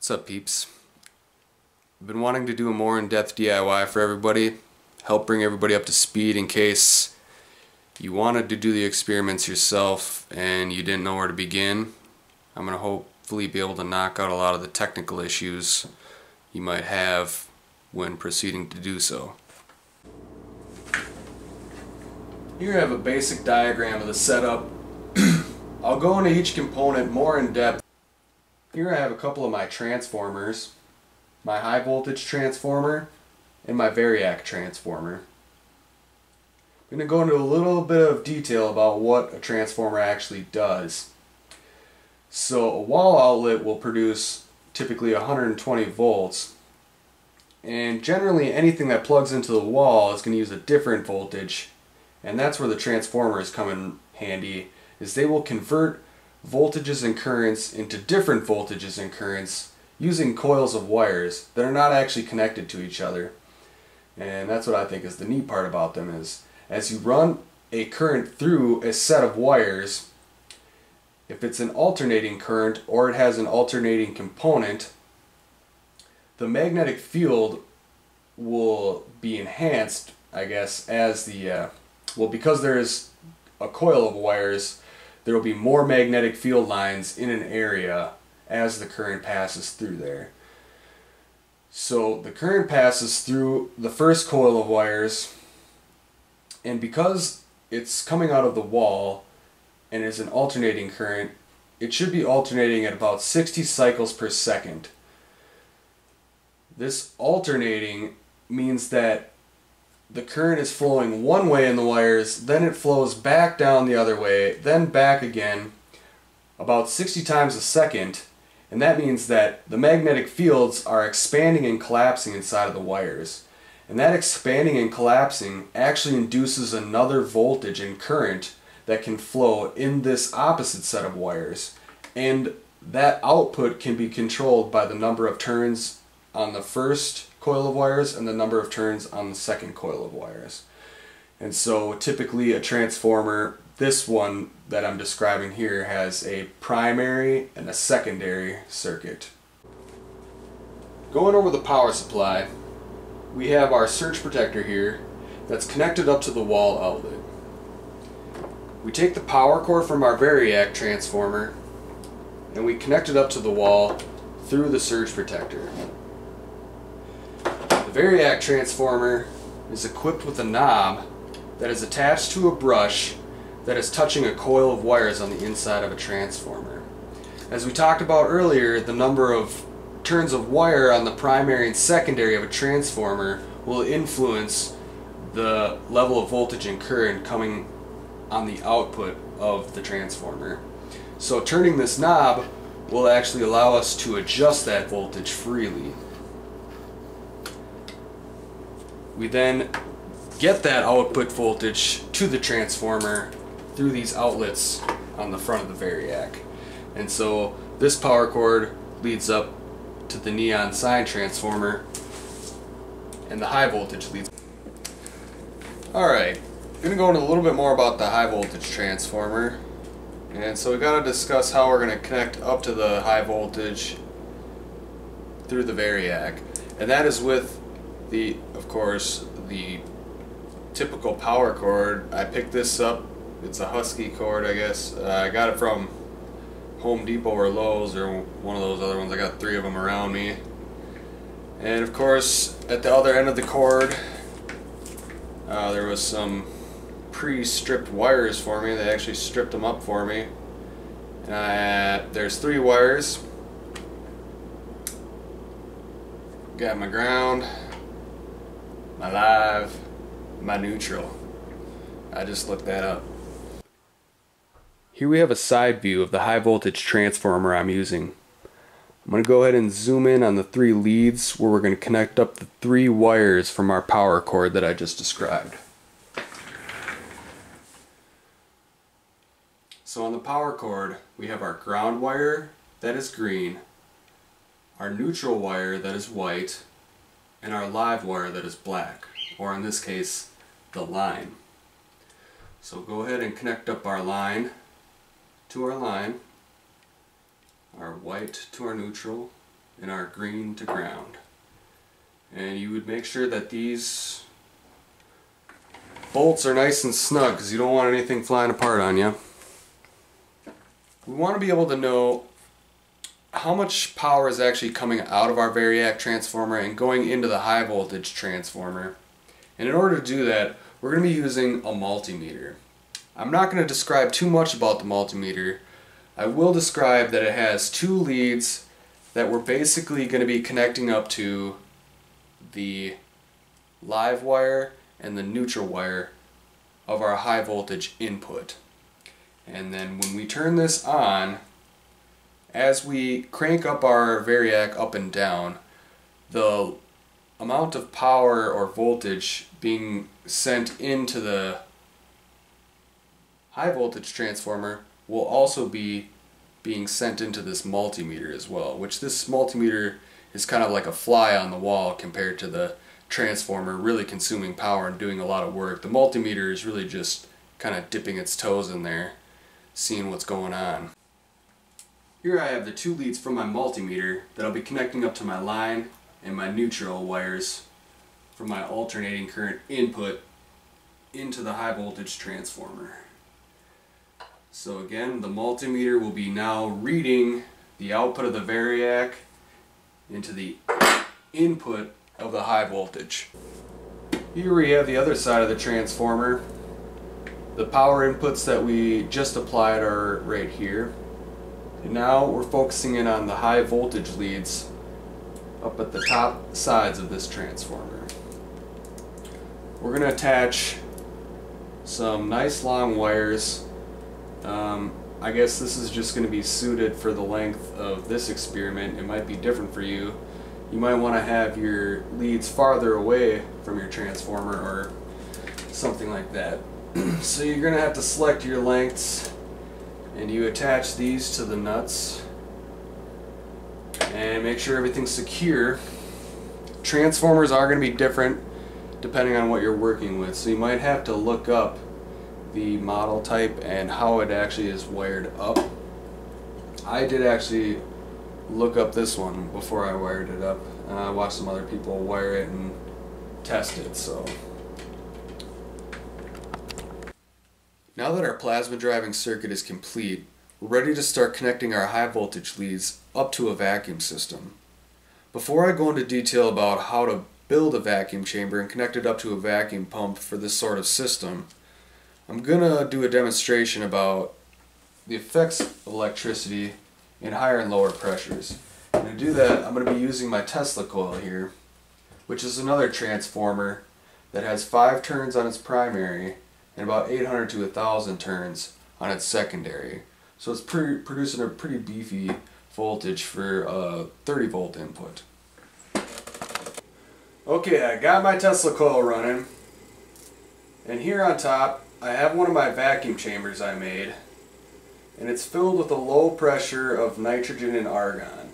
What's up, peeps? I've been wanting to do a more in-depth DIY for everybody, help bring everybody up to speed in case you wanted to do the experiments yourself and you didn't know where to begin. I'm going to hopefully be able to knock out a lot of the technical issues you might have when proceeding to do so. Here I have a basic diagram of the setup. I'll go into each component more in depth. Here I have a couple of my transformers, my high voltage transformer and my Variac transformer. I'm going to go into a little bit of detail about what a transformer actually does. So a wall outlet will produce typically 120 volts, and generally anything that plugs into the wall is going to use a different voltage, and that's where the transformers come in handy, is they will convert voltages and currents into different voltages and currents using coils of wires that are not actually connected to each other. And that's what I think is the neat part about them, is as you run a current through a set of wires, if it's an alternating current or it has an alternating component, the magnetic field will be enhanced, I guess, as the because there's a coil of wires, there will be more magnetic field lines in an area as the current passes through there. So the current passes through the first coil of wires, and because it's coming out of the wall and is an alternating current, it should be alternating at about 60 cycles per second. This alternating means that the current is flowing one way in the wires, then it flows back down the other way, then back again about 60 times a second, and that means that the magnetic fields are expanding and collapsing inside of the wires. And that expanding and collapsing actually induces another voltage and current that can flow in this opposite set of wires. And that output can be controlled by the number of turns on the first coil of wires and the number of turns on the second coil of wires. And so typically a transformer, this one that I'm describing here, has a primary and a secondary circuit. Going over the power supply, we have our surge protector here that's connected up to the wall outlet. We take the power cord from our Variac transformer and we connect it up to the wall through the surge protector. The Variac transformer is equipped with a knob that is attached to a brush that is touching a coil of wires on the inside of a transformer. As we talked about earlier, the number of turns of wire on the primary and secondary of a transformer will influence the level of voltage and current coming on the output of the transformer. So turning this knob will actually allow us to adjust that voltage freely. We then get that output voltage to the transformer through these outlets on the front of the Variac. And so this power cord leads up to the neon sign transformer, and the high voltage leads. Alright, I'm going to go into a little bit more about the high voltage transformer. And so we got to discuss how we're going to connect up to the high voltage through the Variac. And that is with the, of course, the typical power cord. I picked this up. It's a Husky cord, I guess. I got it from Home Depot or Lowe's or one of those other ones. I got 3 of them around me. And of course, at the other end of the cord, there was some pre-stripped wires for me. They actually stripped them up for me. There's 3 wires. Got my ground, my live, my neutral. I just looked that up. Here we have a side view of the high voltage transformer I'm using. I'm going to go ahead and zoom in on the 3 leads where we're going to connect up the 3 wires from our power cord that I just described. So on the power cord we have our ground wire that is green, our neutral wire that is white, and our live wire that is black, or in this case the line. So go ahead and connect up our line to our line, our white to our neutral, and our green to ground. And you would make sure that these bolts are nice and snug because you don't want anything flying apart on you. We want to be able to know how much power is actually coming out of our Variac transformer and going into the high voltage transformer. And in order to do that, we're going to be using a multimeter. I'm not going to describe too much about the multimeter. I will describe that it has two leads that we're basically going to be connecting up to the live wire and the neutral wire of our high voltage input. And then when we turn this on, as we crank up our Variac up and down, the amount of power or voltage being sent into the high voltage transformer will also be being sent into this multimeter as well, which this multimeter is kind of like a fly on the wall compared to the transformer really consuming power and doing a lot of work. The multimeter is really just kind of dipping its toes in there, seeing what's going on. Here I have the two leads from my multimeter that I'll be connecting up to my line and my neutral wires for my alternating current input into the high voltage transformer. So again, the multimeter will be now reading the output of the Variac into the input of the high voltage. Here we have the other side of the transformer. The power inputs that we just applied are right here. And now we're focusing in on the high voltage leads up at the top sides of this transformer. We're going to attach some nice long wires. I guess this is just going to be suited for the length of this experiment. It might be different for you. You might want to have your leads farther away from your transformer or something like that. So you're going to have to select your lengths, and you attach these to the nuts and make sure everything's secure. Transformers are going to be different depending on what you're working with, so you might have to look up the model type and how it actually is wired up. I did actually look up this one before I wired it up. I watched some other people wire it and test it. So now that our plasma driving circuit is complete, we're ready to start connecting our high voltage leads up to a vacuum system. Before I go into detail about how to build a vacuum chamber and connect it up to a vacuum pump for this sort of system, I'm gonna do a demonstration about the effects of electricity in higher and lower pressures. And to do that, I'm going to be using my Tesla coil here, which is another transformer that has 5 turns on its primary and about 800 to 1,000 turns on its secondary. So it's producing a pretty beefy voltage for a 30 volt input. Okay, I got my Tesla coil running, and here on top I have one of my vacuum chambers I made, and it's filled with a low pressure of nitrogen and argon.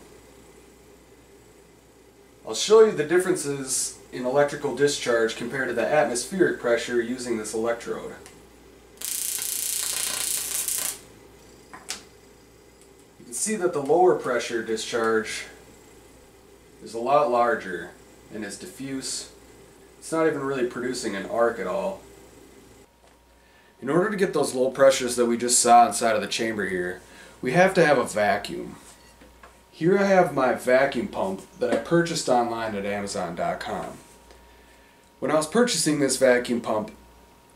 I'll show you the differences in electrical discharge compared to the atmospheric pressure using this electrode. You can see that the lower pressure discharge is a lot larger and is diffuse. It's not even really producing an arc at all. In order to get those low pressures that we just saw inside of the chamber here, we have to have a vacuum. Here I have my vacuum pump that I purchased online at Amazon.com. When I was purchasing this vacuum pump,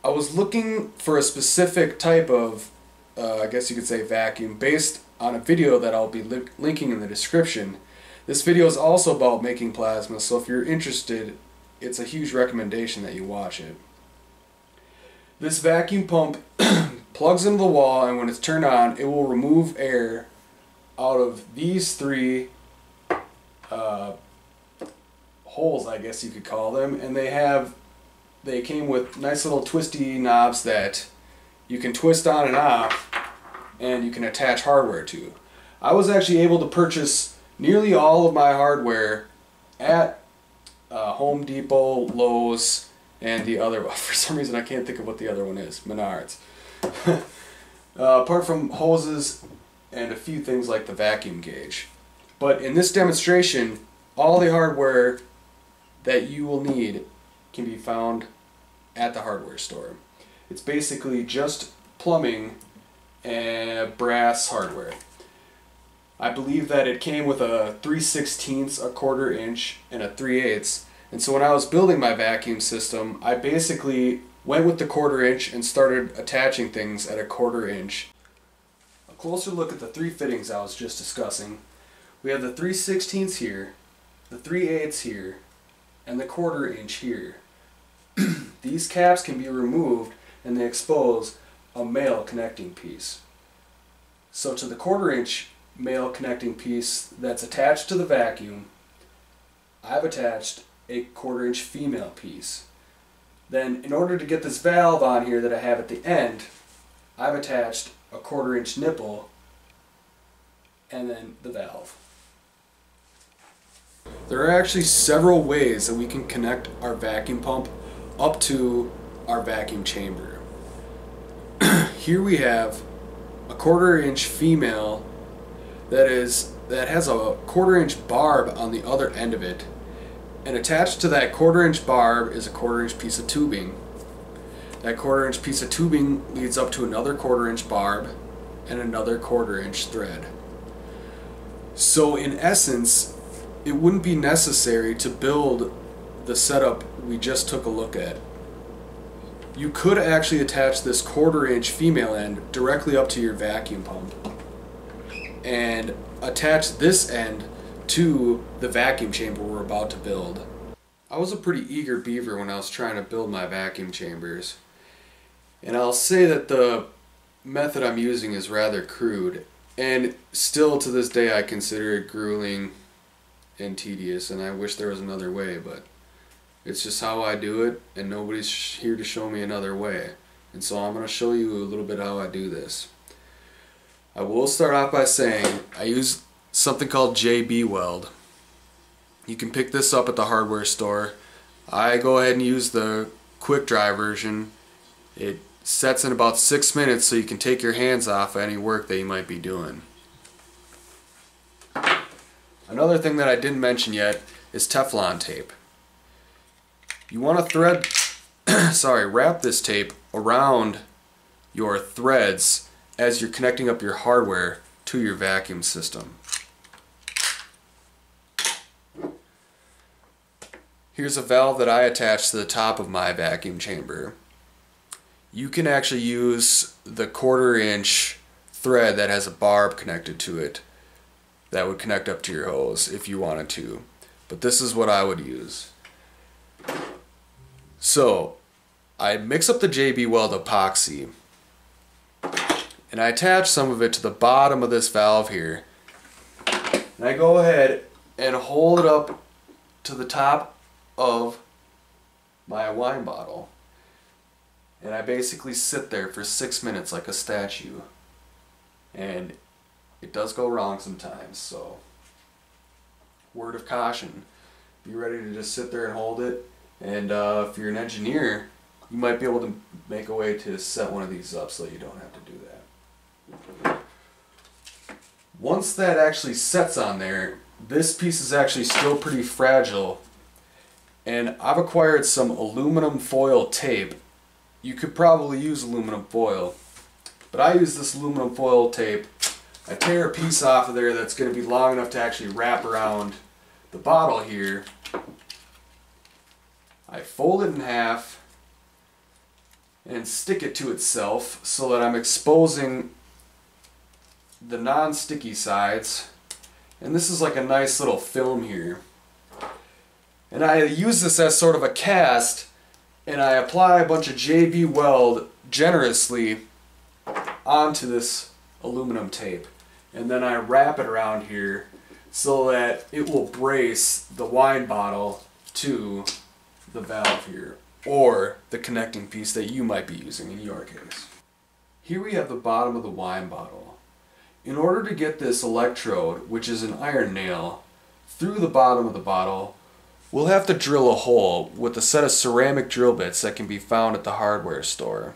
I was looking for a specific type of, I guess you could say vacuum, based on a video that I'll be linking in the description. This video is also about making plasma, so if you're interested, it's a huge recommendation that you watch it. This vacuum pump plugs into the wall, and when it's turned on, it will remove air out of these 3 holes, I guess you could call them, and they came with nice little twisty knobs that you can twist on and off, and you can attach hardware to. I was actually able to purchase nearly all of my hardware at Home Depot, Lowe's, and the other, for some reason I can't think of what the other one is, Menards. Apart from hoses and a few things like the vacuum gauge. But in this demonstration, all the hardware that you will need can be found at the hardware store. It's basically just plumbing and brass hardware. I believe that it came with a 3/16, a 1/4 inch, and a 3/8. And so when I was building my vacuum system, I basically went with the 1/4 inch and started attaching things at a 1/4 inch. A closer look at the three fittings I was just discussing. We have the 3/16 here, the 3/8 here, and the 1/4 inch here. These caps can be removed and they expose a male connecting piece. So to the 1/4 inch male connecting piece that's attached to the vacuum, I've attached a 1/4 inch female piece. Then in order to get this valve on here that I have at the end, I've attached a 1/4 inch nipple and then the valve. There are actually several ways that we can connect our vacuum pump up to our vacuum chamber. Here we have a 1/4 inch female that has a 1/4 inch barb on the other end of it, and attached to that 1/4 inch barb is a 1/4 inch piece of tubing. That 1/4 inch piece of tubing leads up to another 1/4 inch barb and another 1/4 inch thread. So in essence, it wouldn't be necessary to build the setup we just took a look at. You could actually attach this 1/4 inch female end directly up to your vacuum pump and attach this end to the vacuum chamber we're about to build. I was a pretty eager beaver when I was trying to build my vacuum chambers, and I'll say that the method I'm using is rather crude, and still to this day I consider it grueling and tedious, and I wish there was another way, but it's just how I do it, and nobody's here to show me another way. And so I'm going to show you a little bit how I do this. I will start off by saying I use something called JB Weld. You can pick this up at the hardware store. I go ahead and use the quick dry version. It sets in about 6 minutes so you can take your hands off any work that you might be doing. Another thing that I didn't mention yet is Teflon tape. You want to wrap this tape around your threads as you're connecting up your hardware to your vacuum system. Here's a valve that I attached to the top of my vacuum chamber. You can actually use the 1/4 inch thread that has a barb connected to it that would connect up to your hose if you wanted to, but this is what I would use. So I mix up the JB Weld epoxy and I attach some of it to the bottom of this valve here, and I go ahead and hold it up to the top of my wine bottle, and I basically sit there for 6 minutes like a statue, and it does go wrong sometimes, so word of caution, be ready to just sit there and hold it, and if you're an engineer, you might be able to make a way to set one of these up so you don't have to do that. Once that actually sets on there, this piece is actually still pretty fragile, and I've acquired some aluminum foil tape. You could probably use aluminum foil, but I use this aluminum foil tape. I tear a piece off of there that's going to be long enough to actually wrap around the bottle here. I fold it in half and stick it to itself so that I'm exposing the non-sticky sides, and this is like a nice little film here. And I use this as sort of a cast, and I apply a bunch of JB Weld generously onto this aluminum tape, and then I wrap it around here so that it will brace the wine bottle to the valve here, or the connecting piece that you might be using in your case. Here we have the bottom of the wine bottle. In order to get this electrode, which is an iron nail, through the bottom of the bottle, we'll have to drill a hole with a set of ceramic drill bits that can be found at the hardware store.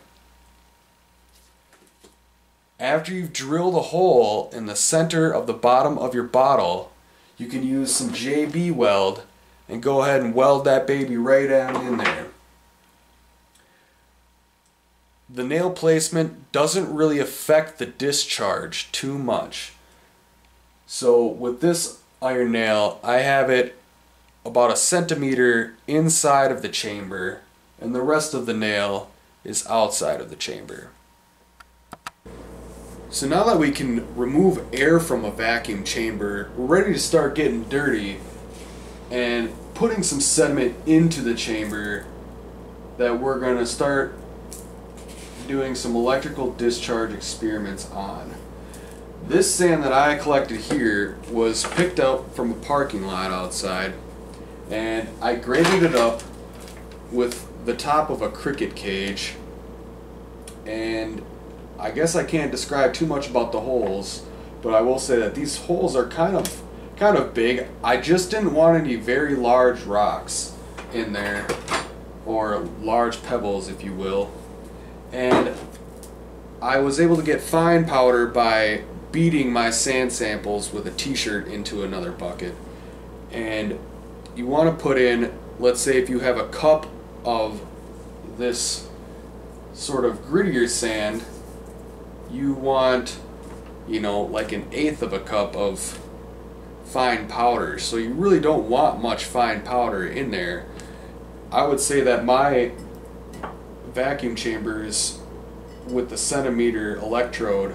After you've drilled a hole in the center of the bottom of your bottle, you can use some JB Weld and go ahead and weld that baby right down in there. The nail placement doesn't really affect the discharge too much. So with this iron nail, I have it about 1 centimeter inside of the chamber, and the rest of the nail is outside of the chamber. So now that we can remove air from a vacuum chamber, we're ready to start getting dirty and putting some sediment into the chamber that we're going to start doing some electrical discharge experiments on. This sand that I collected here was picked up from a parking lot outside, and I graded it up with the top of a cricket cage, and I guess I can't describe too much about the holes, but I will say that these holes are kind of big. I just didn't want any very large rocks in there, or large pebbles if you will. And I was able to get fine powder by beating my sand samples with a t-shirt into another bucket. And you want to put in, let's say if you have a cup of this sort of grittier sand, you want, you know, like 1/8 of a cup of fine powder. So you really don't want much fine powder in there. I would say that my vacuum chambers with the centimeter electrode,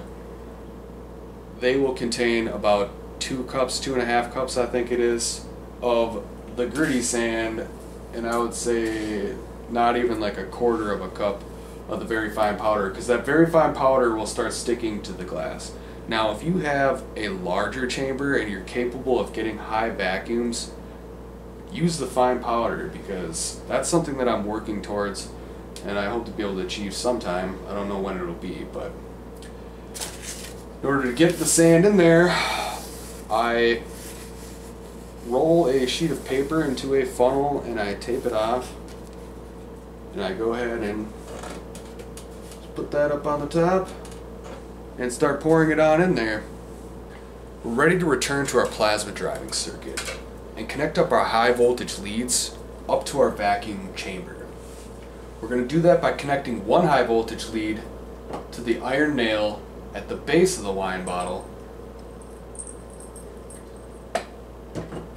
they will contain about 2 cups, 2.5 cups I think it is, of the gritty sand, and I would say not even like 1/4 of a cup of the very fine powder, because that very fine powder will start sticking to the glass. Now if you have a larger chamber and you're capable of getting high vacuums, use the fine powder, because that's something that I'm working towards and I hope to be able to achieve sometime. I don't know when it'll be, but in order to get the sand in there, I roll a sheet of paper into a funnel and I tape it off, and I go ahead and put that up on the top and start pouring it on in there. We're ready to return to our plasma driving circuit and connect up our high voltage leads up to our vacuum chamber. We're going to do that by connecting one high voltage lead to the iron nail at the base of the wine bottle,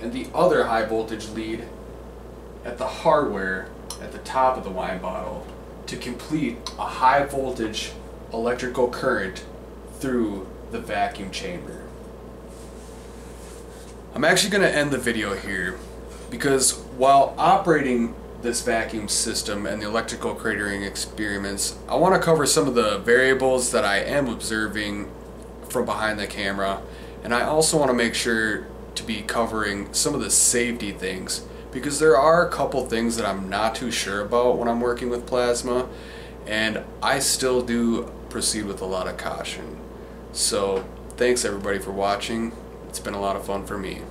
and the other high voltage lead at the hardware at the top of the wine bottle to complete a high voltage electrical current through the vacuum chamber. I'm actually going to end the video here because while operating this vacuum system and the electrical cratering experiments, I want to cover some of the variables that I am observing from behind the camera, and I also want to make sure to be covering some of the safety things, because there are a couple things that I'm not too sure about when I'm working with plasma, and I still do proceed with a lot of caution. So thanks everybody for watching. It's been a lot of fun for me.